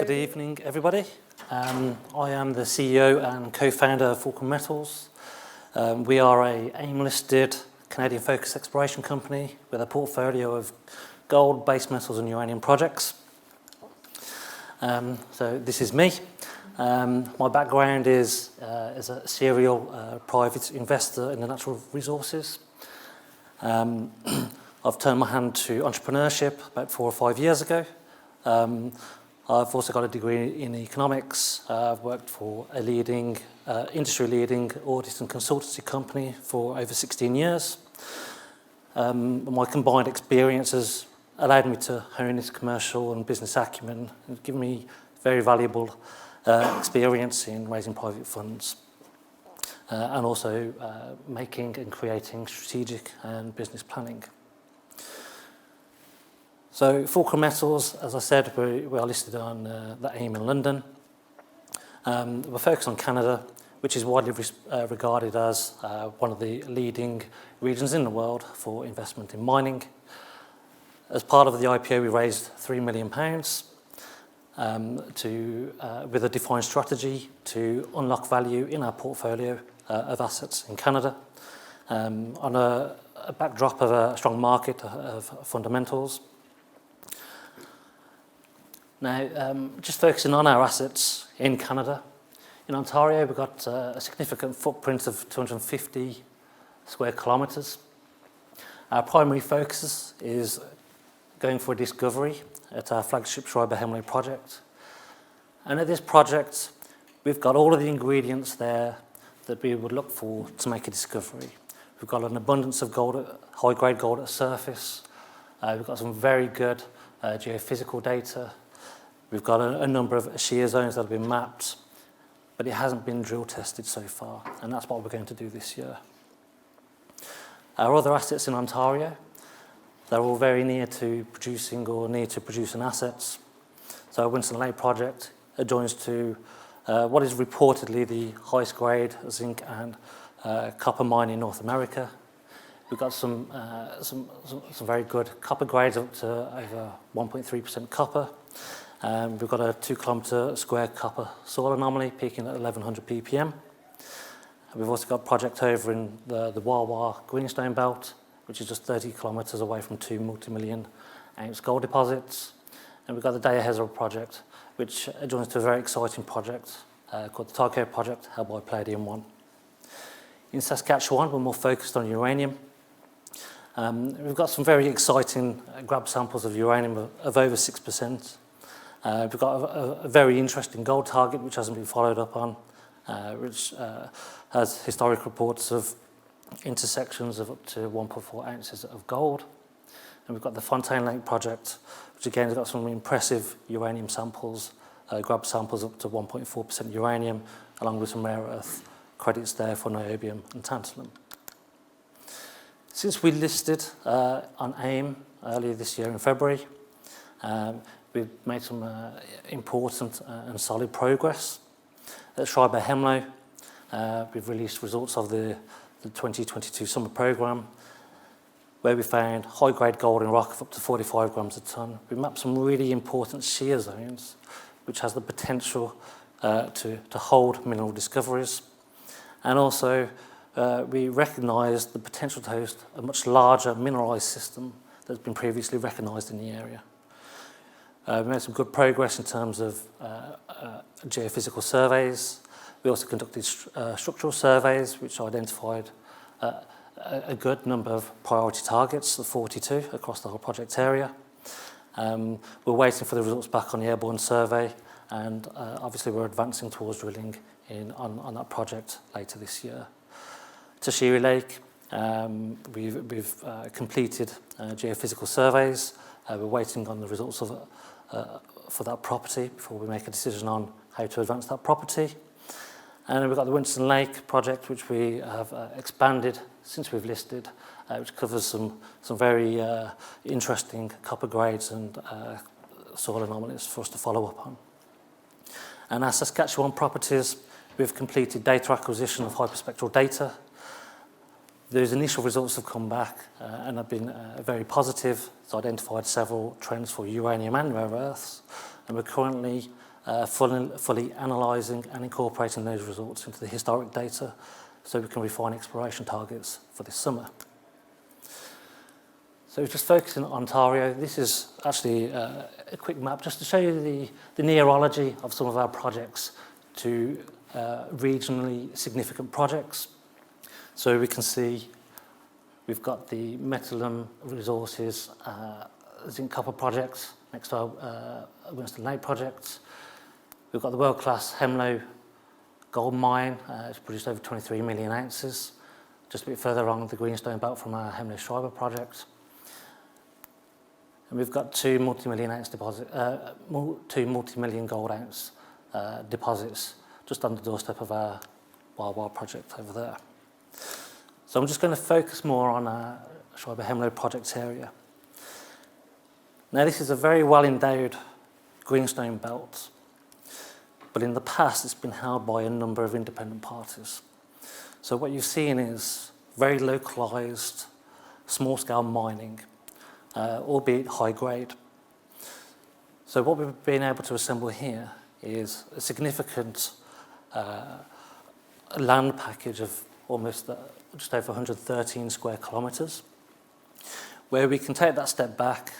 Good evening, everybody. I am the CEO and co-founder of Fulcrum Metals. We are a AIM-listed Canadian-focused exploration company with a portfolio of gold, base metals and uranium projects. So this is me. My background is as a serial private investor in the natural resources. I've turned my hand to entrepreneurship about 4 or 5 years ago. I've also got a degree in economics. I've worked for a leading, industry-leading audit and consultancy company for over 16 years. My combined experiences allowed me to hone this commercial and business acumen and given me very valuable experience in raising private funds and also making and creating strategic and business planning. So Fulcrum Metals, as I said, we are listed on the AIM in London. We're focused on Canada, which is widely regarded as one of the leading regions in the world for investment in mining. As part of the IPO, we raised £3 million with a defined strategy to unlock value in our portfolio of assets in Canada on a backdrop of a strong market of fundamentals. Now, just focusing on our assets in Canada. In Ontario, we've got a significant footprint of 250 square kilometres. Our primary focus is going for a discovery at our flagship Schreiber-Hemlo project. And at this project, we've got all of the ingredients there that we would look for to make a discovery. We've got an abundance of gold, high-grade gold at surface. We've got some very good geophysical data. We've got a number of shear zones that have been mapped, but it hasn't been drill tested so far, and that's what we're going to do this year. Our other assets in Ontario, they're all very near to producing or near to producing assets. So our Winston Lake project adjoins to what is reportedly the highest grade zinc and copper mine in North America. We've got some very good copper grades up to over 1.3% copper. We've got a 2 kilometre square copper soil anomaly peaking at 1100 ppm. We've also got a project over in the Wawa Greenstone Belt, which is just 30 kilometres away from 2 multi-million ounce gold deposits. And we've got the Daya project, which adjoins to a very exciting project called the Tycho project, held by Palladium 1. In Saskatchewan, we're more focused on uranium. We've got some very exciting grab samples of uranium of over 6%. We've got a very interesting gold target which hasn't been followed up on, which has historic reports of intersections of up to 1.4 ounces of gold. And we've got the Fontaine Lake project, which again has got some impressive uranium samples, grab samples up to 1.4% uranium, along with some rare earth credits there for niobium and tantalum. Since we listed on AIM earlier this year in February, we've made some important and solid progress. At Schreiber-Hemlo, we've released results of the 2022 summer programme, where we found high-grade gold in rock of up to 45 grams a tonne. We mapped some really important shear zones, which has the potential to hold mineral discoveries. And also, we recognised the potential to host a much larger mineralised system that's been previously recognised in the area. We made some good progress in terms of geophysical surveys. We also conducted structural surveys, which identified a good number of priority targets, 42 across the whole project area. We're waiting for the results back on the airborne survey, and obviously we're advancing towards drilling on that project later this year. To Shiri Lake, we've completed geophysical surveys. We're waiting on the results for that property before we make a decision on how to advance that property. And then we've got the Winston Lake project, which we have expanded since we've listed, which covers some very interesting copper grades and soil anomalies for us to follow up on. And our Saskatchewan properties, we've completed data acquisition of hyperspectral data. Those initial results have come back and have been very positive. It's identified several trends for uranium and rare earths, and we're currently fully analysing and incorporating those results into the historic data so we can refine exploration targets for this summer. So just focusing on Ontario, this is actually a quick map just to show you the nearology of some of our projects to regionally significant projects. So we can see we've got the Metalum Resources zinc copper projects next to our Winston Lake projects. We've got the world-class Hemlo gold mine. It's produced over 23 million ounces. Just a bit further along the greenstone belt from our Hemlo Schreiber project. And we've got two multi-million gold ounce deposits just on the doorstep of our Wild project over there. So I'm just going to focus more on our Schreiber Hemlo project area. Now this is a very well endowed greenstone belt, but in the past it's been held by a number of independent parties. So what you've seen is very localised, small scale mining, albeit high grade. So what we've been able to assemble here is a significant land package of almost just over 113 square kilometres, where we can take that step back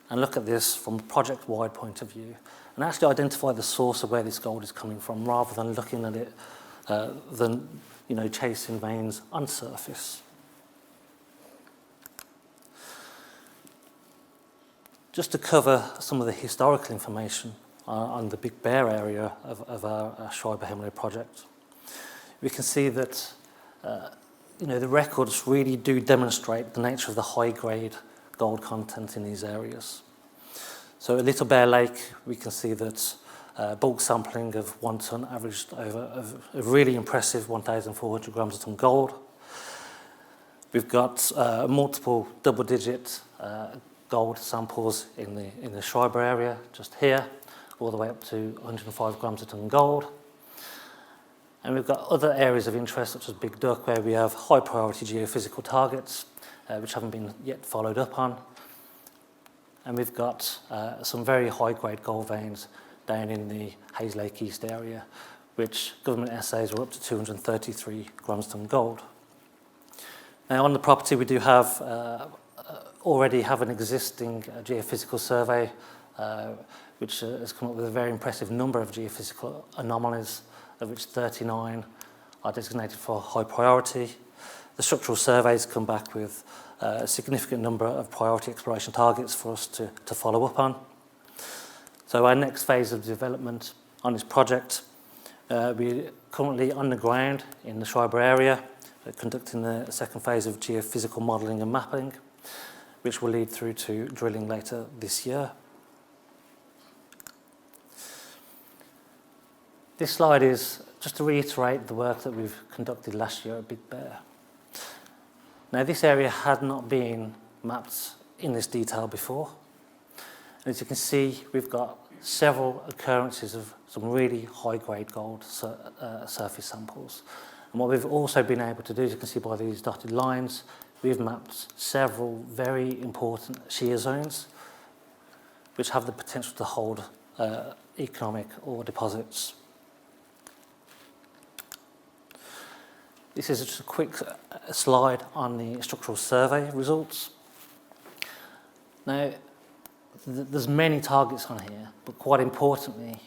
and look at this from a project-wide point of view and actually identify the source of where this gold is coming from rather than looking at it chasing veins on surface. Just to cover some of the historical information on the Big Bear area of our Schreiber Hemlo project, we can see that the records really do demonstrate the nature of the high-grade gold content in these areas. So at Little Bear Lake, we can see that bulk sampling of 1 tonne averaged over a really impressive 1,400 grams a tonne gold. We've got multiple double-digit gold samples in the Schreiber area, just here, all the way up to 105 grams a tonne gold. And we've got other areas of interest, such as Big Duck, where we have high priority geophysical targets, which haven't been yet followed up on. And we've got some very high-grade gold veins down in the Hayes Lake East area, which government essays are up to 233 grams a tonne gold. Now, on the property, we do have already have an existing geophysical survey, which has come up with a very impressive number of geophysical anomalies, of which 39 are designated for high priority. The structural surveys come back with a significant number of priority exploration targets for us to follow up on. So our next phase of development on this project, we're currently on the ground in the Schreiber area, conducting the second phase of geophysical modelling and mapping, which will lead through to drilling later this year. This slide is just to reiterate the work that we've conducted last year at Big Bear. Now, this area had not been mapped in this detail before. And as you can see, we've got several occurrences of some really high-grade gold surface samples. And what we've also been able to do, as you can see by these dotted lines, we've mapped several very important shear zones, which have the potential to hold economic ore deposits. This is just a quick slide on the structural survey results. Now, there's many targets on here, but quite importantly,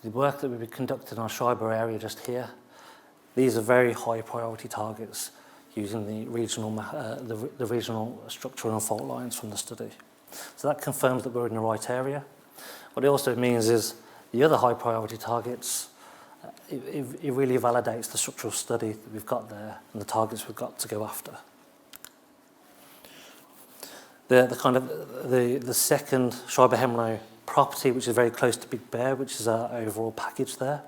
the work that we've conducted in our Schreiber area just here, these are very high priority targets using the regional structural and fault lines from the study. So that confirms that we're in the right area. What it also means is the other high priority targets, it really validates the structural study that we've got there and the targets we've got to go after. The second Schreiber Hemlo property, which is very close to Big Bear, which is our overall package there.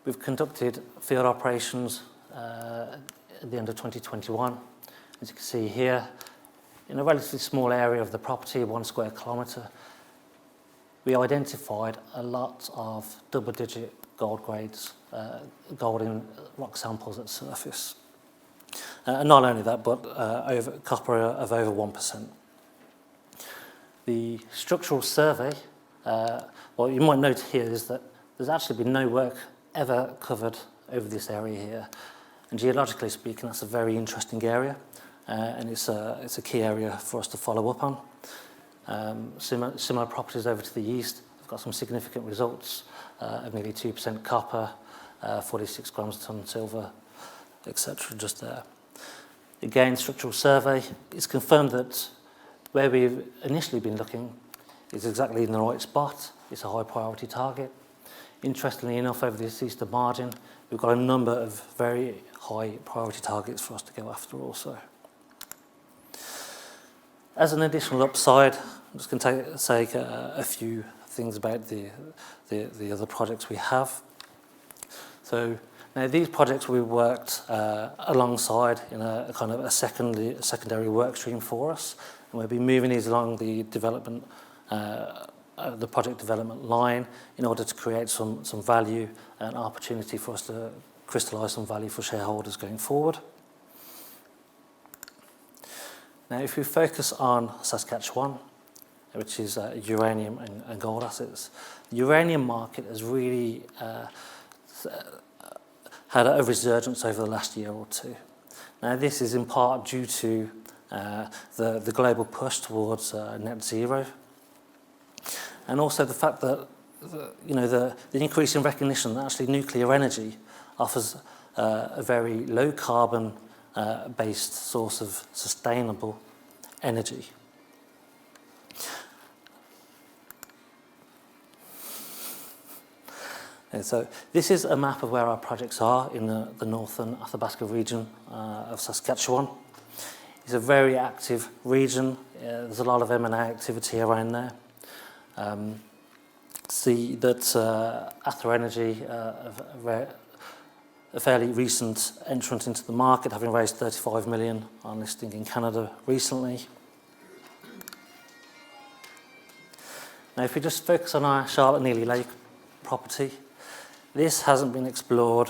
We've conducted field operations at the end of 2021. As you can see here, in a relatively small area of the property, 1 square kilometre, we identified a lot of double-digit gold grades, gold in rock samples at surface. And not only that, but copper of over 1%. The structural survey what you might note here is that there's actually been no work ever covered over this area here. And geologically speaking, that's a very interesting area, and it's a key area for us to follow up on. Similar properties over to the east. We've got some significant results of nearly 2% copper, 46 grams a tonne silver, etc. just there. Again, structural survey, it's confirmed that where we've initially been looking is exactly in the right spot. It's a high priority target. Interestingly enough, over this eastern margin, we've got a number of very high priority targets for us to go after also. As an additional upside, I'm just going to say a few things about the other projects we have. So now these projects we worked alongside in a kind of a secondary work stream for us, and we'll be moving these along the development, the project development line in order to create some value and opportunity for us to crystallise some value for shareholders going forward. Now, if we focus on Saskatchewan, which is uranium and gold assets, the uranium market has really had a resurgence over the last year or two. Now, this is in part due to the global push towards net zero, and also the fact that the increase in recognition that actually nuclear energy offers a very low carbon based source of sustainable energy. And so this is a map of where our projects are in the northern Athabasca region of Saskatchewan. It's a very active region. There's a lot of M&A activity around there. See that Ather Energy, a fairly recent entrant into the market, having raised 35 million on listing in Canada recently. Now, if we just focus on our Charlotte Neely Lake property, this hasn't been explored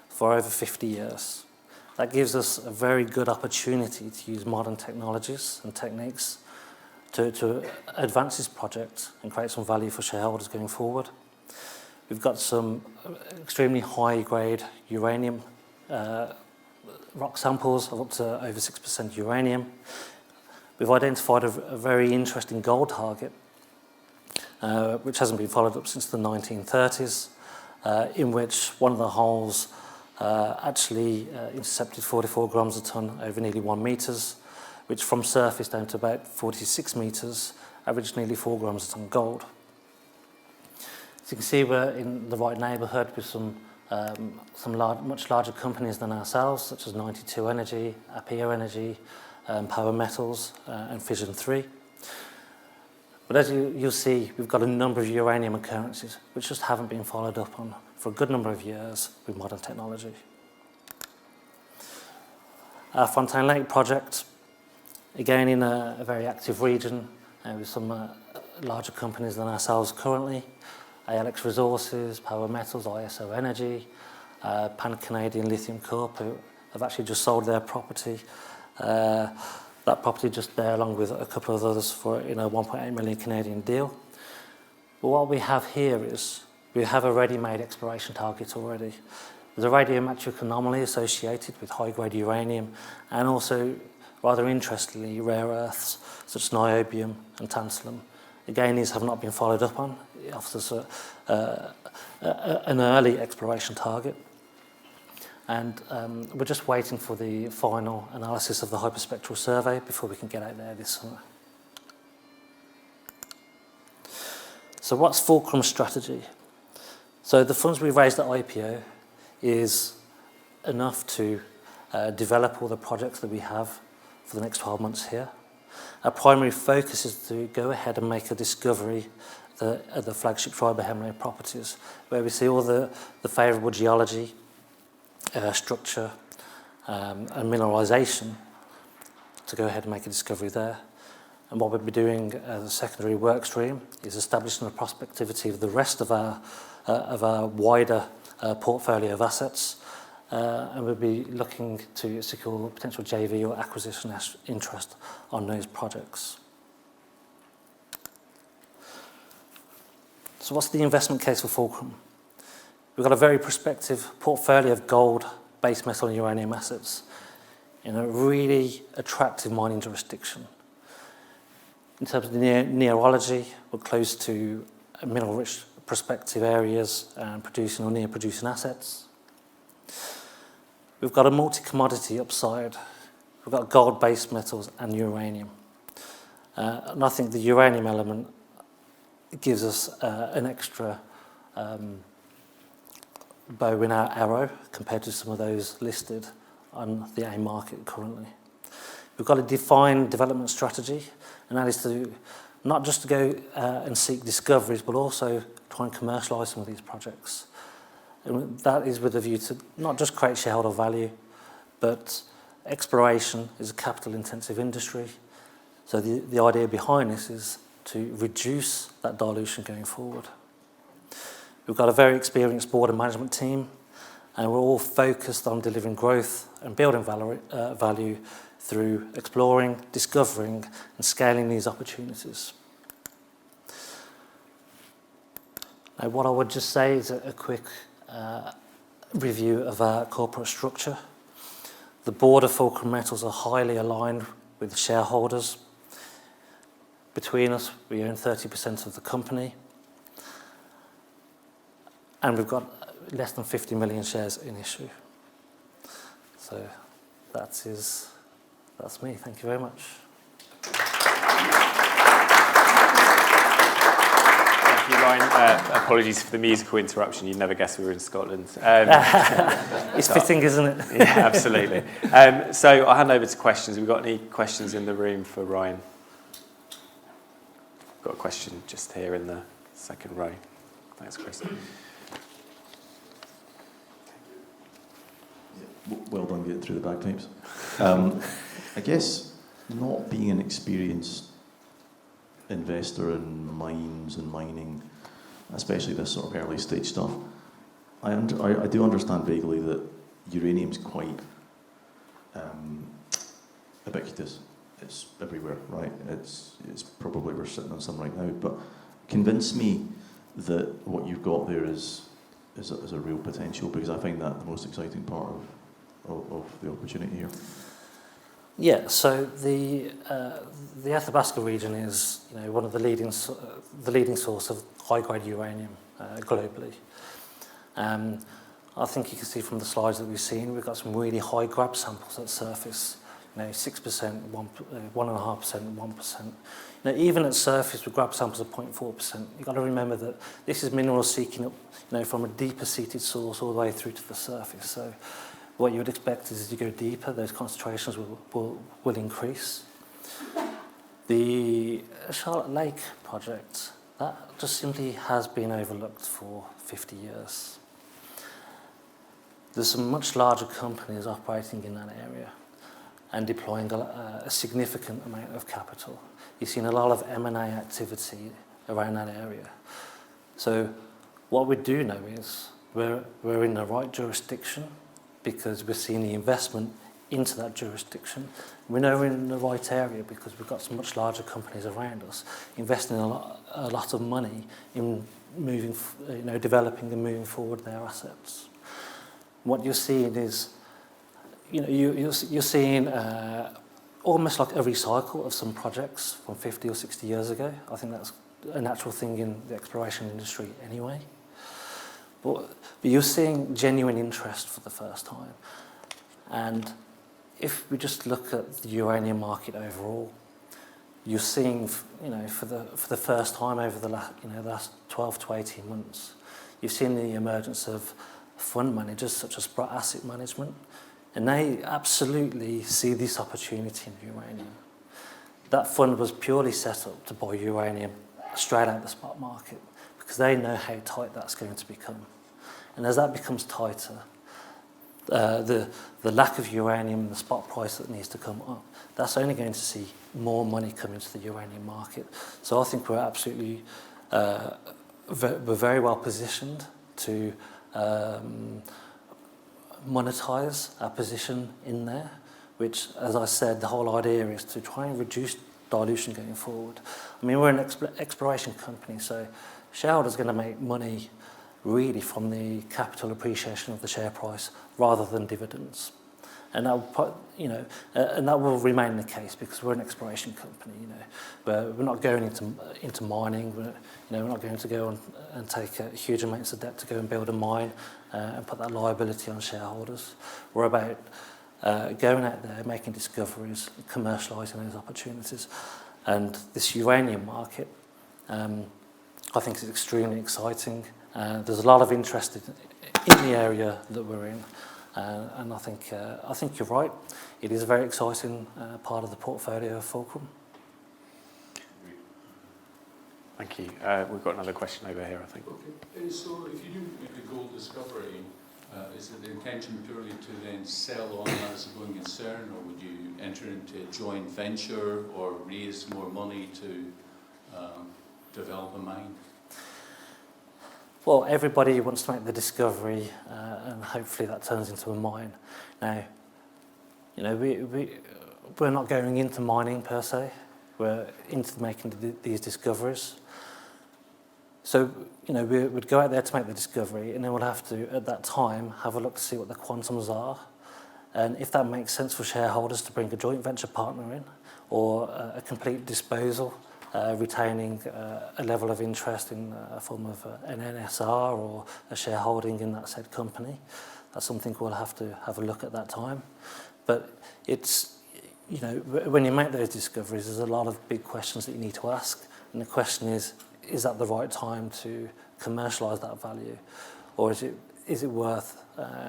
for over 50 years. That gives us a very good opportunity to use modern technologies and techniques to advance this project and create some value for shareholders going forward. We've got some extremely high-grade uranium rock samples of up to over 6% uranium. We've identified a very interesting gold target, which hasn't been followed up since the 1930s, in which one of the holes actually intercepted 44 grams a tonne over nearly 1 metres, which from surface down to about 46 metres averaged nearly 4 grams a tonne gold. As you can see, we're in the right neighbourhood with some much larger companies than ourselves, such as 92 Energy, Apia Energy, Power Metals, and Fission 3. But as you'll see, we've got a number of uranium occurrences which just haven't been followed up on for a good number of years with modern technology. Our Fontaine Lake project, again in a very active region with some larger companies than ourselves currently. ALX Resources, Power Metals, ISO Energy, Pan-Canadian Lithium Corp, who have actually just sold their property. That property just there, along with a couple of others for a 1.8 million Canadian deal. But what we have here is we have a ready-made exploration target already. There's a radiometric anomaly associated with high-grade uranium, and also, rather interestingly, rare earths such as niobium and tantalum. Again, these have not been followed up on. It offers an early exploration target. And we're just waiting for the final analysis of the hyperspectral survey before we can get out there this summer. So what's Fulcrum's strategy? So the funds we raised at IPO is enough to develop all the projects that we have for the next 12 months here. Our primary focus is to go ahead and make a discovery at the flagship Triberhemley properties, where we see all the favourable geology, structure and mineralisation, to go ahead and make a discovery there. And what we'll be doing as a secondary work stream is establishing the prospectivity of the rest of our wider portfolio of assets, and we'll be looking to secure potential JV or acquisition interest on those projects. So what's the investment case for Fulcrum? We've got a very prospective portfolio of gold, base metal and uranium assets in a really attractive mining jurisdiction. In terms of the nearology, we're close to mineral-rich prospective areas and producing or near-producing assets. We've got a multi-commodity upside. We've got gold, base metals and uranium. And I think the uranium element gives us an extra bow in our arrow compared to some of those listed on the AIM market currently. We've got a defined development strategy, and that is to not just to go and seek discoveries, but also try and commercialise some of these projects. And that is with a view to not just create shareholder value, but exploration is a capital-intensive industry. So the idea behind this is to reduce that dilution going forward. We've got a very experienced board and management team, and we're all focused on delivering growth and building value through exploring, discovering, and scaling these opportunities. Now, what I would just say is a quick review of our corporate structure. The board of Fulcrum Metals are highly aligned with the shareholders. Between us, we own 30% of the company, and we've got less than 50 million shares in issue. So that's me. Thank you very much. Thank you, Ryan. Apologies for the musical interruption. You'd never guess we were in Scotland. It's fitting, isn't it? Yeah, absolutely. So I'll hand over to questions. Have we got any questions in the room for Ryan? Got a question just here in the second row. Thanks, Chris. Well done getting through the bagpipes. I guess not being an experienced investor in mines and mining, especially this sort of early stage stuff, I do understand vaguely that uranium's quite ubiquitous. It's everywhere, right? It's probably we're sitting on some right now, but convince me that what you've got there is a real potential, because I find that the most exciting part of the opportunity here. Yeah, so the Athabasca region is, one of the leading source of high-grade uranium globally. I think you can see from the slides that we've seen, we've got some really high grab samples at surface. 6%, 1.5%, 1%. Even at surface with grab samples of 0.4%, you've got to remember that this is minerals seeking up, from a deeper seated source all the way through to the surface. So what you would expect is as you go deeper, those concentrations will increase. The Charlotte Lake project, that just simply has been overlooked for 50 years. There's some much larger companies operating in that area and deploying a significant amount of capital. You've seen a lot of M&A activity around that area. So what we do know is we're in the right jurisdiction because we're seeing the investment into that jurisdiction. We know we're in the right area because we've got some much larger companies around us investing a lot of money in developing and moving forward their assets. What you're seeing is you're seeing almost like a recycle of some projects from 50 or 60 years ago. I think that's a natural thing in the exploration industry anyway. But you're seeing genuine interest for the first time. And if we just look at the uranium market overall, you're seeing, for the first time over the last 12 to 18 months, you've seen the emergence of fund managers such as Sprott Asset Management. And they absolutely see this opportunity in uranium. That fund was purely set up to buy uranium straight out of the spot market because they know how tight that's going to become. And as that becomes tighter, the lack of uranium and the spot price that needs to come up, that's only going to see more money come into the uranium market. So I think we're absolutely, we're very well positioned to monetize our position in there, which, as I said, the whole idea is to try and reduce dilution going forward. I mean, we're an exploration company, so shareholders are going to make money really from the capital appreciation of the share price rather than dividends. And that will, and that will remain the case because we're an exploration company. But we're not going into mining. We're not going to go and take huge amounts of debt to go and build a mine and put that liability on shareholders. We're about going out there, making discoveries, commercialising those opportunities, and this uranium market, I think, is extremely exciting. There's a lot of interest in the area that we're in. And I think you're right. It is a very exciting part of the portfolio of Fulcrum. Thank you. We've got another question over here, I think. Okay. So if you do make a gold discovery, is it the intention purely to then sell on as a going concern, or would you enter into a joint venture or raise more money to develop a mine? Well, everybody wants to make the discovery, and hopefully that turns into a mine. Now, we're not going into mining per se. We're into making these discoveries. So, we would go out there to make the discovery, and then we'll have to, at that time, have a look to see what the quantums are, and if that makes sense for shareholders to bring a joint venture partner in, or a complete disposal. Retaining a level of interest in a form of an NSR or a shareholding in that said company. That's something we'll have to have a look at that time. But it's, when you make those discoveries, there's a lot of big questions that you need to ask. And the question is that the right time to commercialise that value? Or is it worth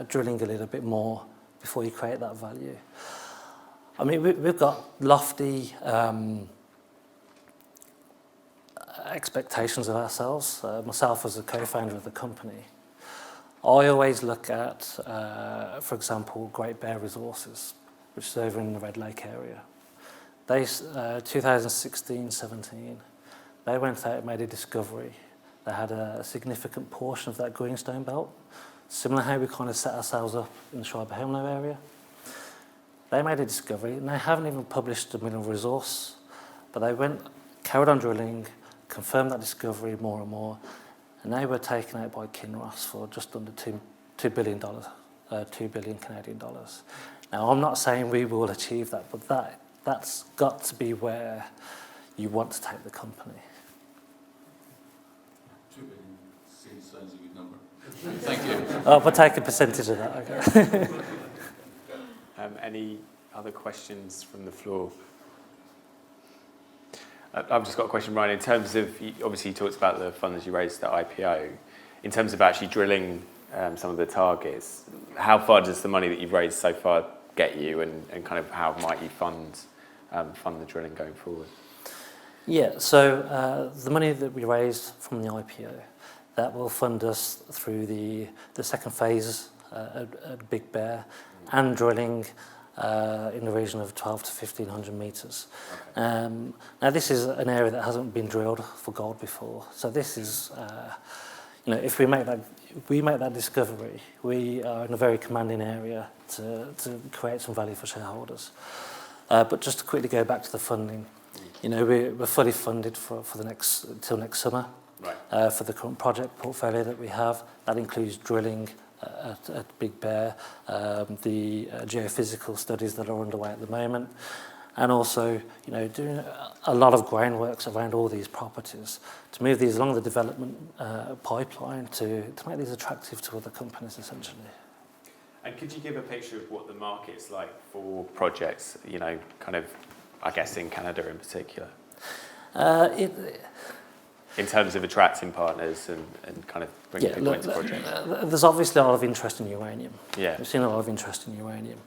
drilling a little bit more before you create that value? I mean, we've got lofty expectations of ourselves. Myself as a co-founder of the company, I always look at, for example, Great Bear Resources, which is over in the Red Lake area. They, 2016-17, they went out and made a discovery. They had a significant portion of that greenstone belt, similar how we kind of set ourselves up in the Schreiber-Helmlo area. They made a discovery, and they haven't even published a mineral resource, but they carried on drilling, confirmed that discovery more and more, and they were taken out by Kinross for just under $2 billion, 2 billion Canadian dollars. Now, I'm not saying we will achieve that, but that's got to be where you want to take the company. 2 billion sounds a good number. Thank you. We'll take a percentage of that, okay. Any other questions from the floor? I've just got a question, Ryan. In terms of, obviously you talked about the funds you raised at IPO. In terms of actually drilling some of the targets, how far does the money that you've raised so far get you, and kind of how might you fund the drilling going forward? Yeah, so the money that we raised from the IPO, that will fund us through the second phase at Big Bear and drilling in the region of 12 to 1,500 metres. Okay. Now this is an area that hasn't been drilled for gold before, so this is, if we make that discovery, we are in a very commanding area to create some value for shareholders. But just to quickly go back to the funding, we're fully funded till next summer. Right. For the current project portfolio that we have. That includes drilling at Big Bear, the geophysical studies that are underway at the moment, and also doing a lot of groundworks around all these properties to move these along the development pipeline to make these attractive to other companies, essentially. And could you give a picture of what the market's like for projects, kind of, I guess, in Canada in particular? In terms of attracting partners and kind of bringing people into projects? There's obviously a lot of interest in uranium. Yeah. We've seen a lot of interest in uranium.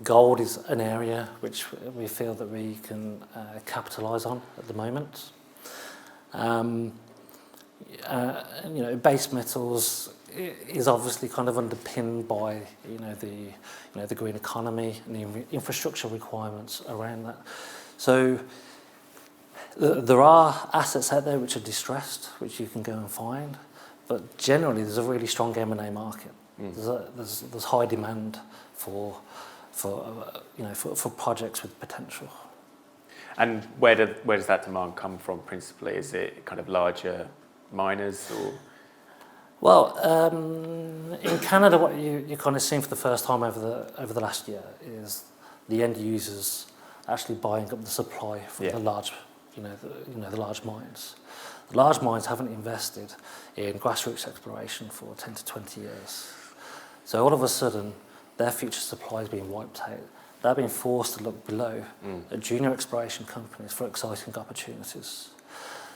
Gold is an area which we feel that we can capitalise on at the moment. Base metals is obviously kind of underpinned by the green economy and the infrastructure requirements around that. So there are assets out there which are distressed, which you can go and find, but generally there's a really strong M&A market. There's high demand for projects with potential. And where does that demand come from principally? Is it kind of larger miners or? Well, in Canada, what you kind of seen for the first time over the last year is the end users actually buying up the supply from the large, the large mines. The large mines haven't invested in grassroots exploration for 10 to 20 years. So all of a sudden, their future supply is being wiped out. They're being forced to look below at junior exploration companies for exciting opportunities.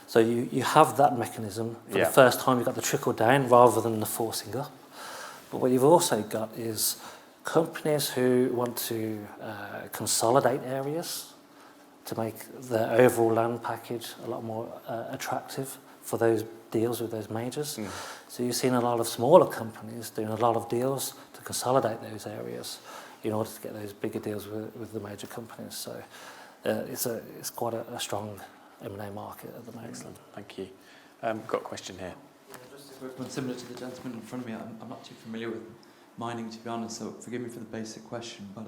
So you have that mechanism. For the first time, you've got the trickle down rather than the forcing up. But what you've also got is companies who want to consolidate areas to make their overall land package a lot more attractive for those deals with those majors. So you've seen a lot of smaller companies doing a lot of deals to consolidate those areas in order to get those bigger deals with the major companies. So it's quite a strong M&A market at the moment. Excellent, thank you. Got a question here. Yeah, just a quick one, similar to the gentleman in front of me. I'm not too familiar with mining, to be honest, so forgive me for the basic question. But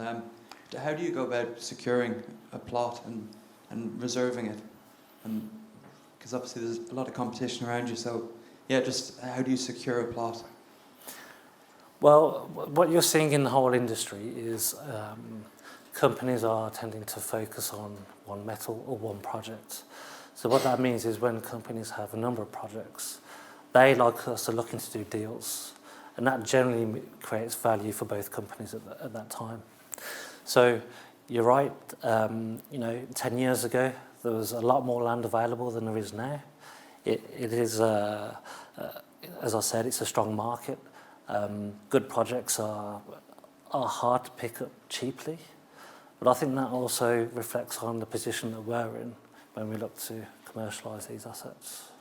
how do you go about securing a plot and reserving it? Because obviously there's a lot of competition around you, so yeah, just how do you secure a plot? Well, what you're seeing in the whole industry is companies are tending to focus on one metal or one project. So what that means is when companies have a number of projects, they, like us, are looking to do deals. And that generally creates value for both companies at that time. So you're right, 10 years ago, there was a lot more land available than there is now. It is, as I said, it's a strong market. Good projects are hard to pick up cheaply. But I think that also reflects on the position that we're in when we look to commercialise these assets.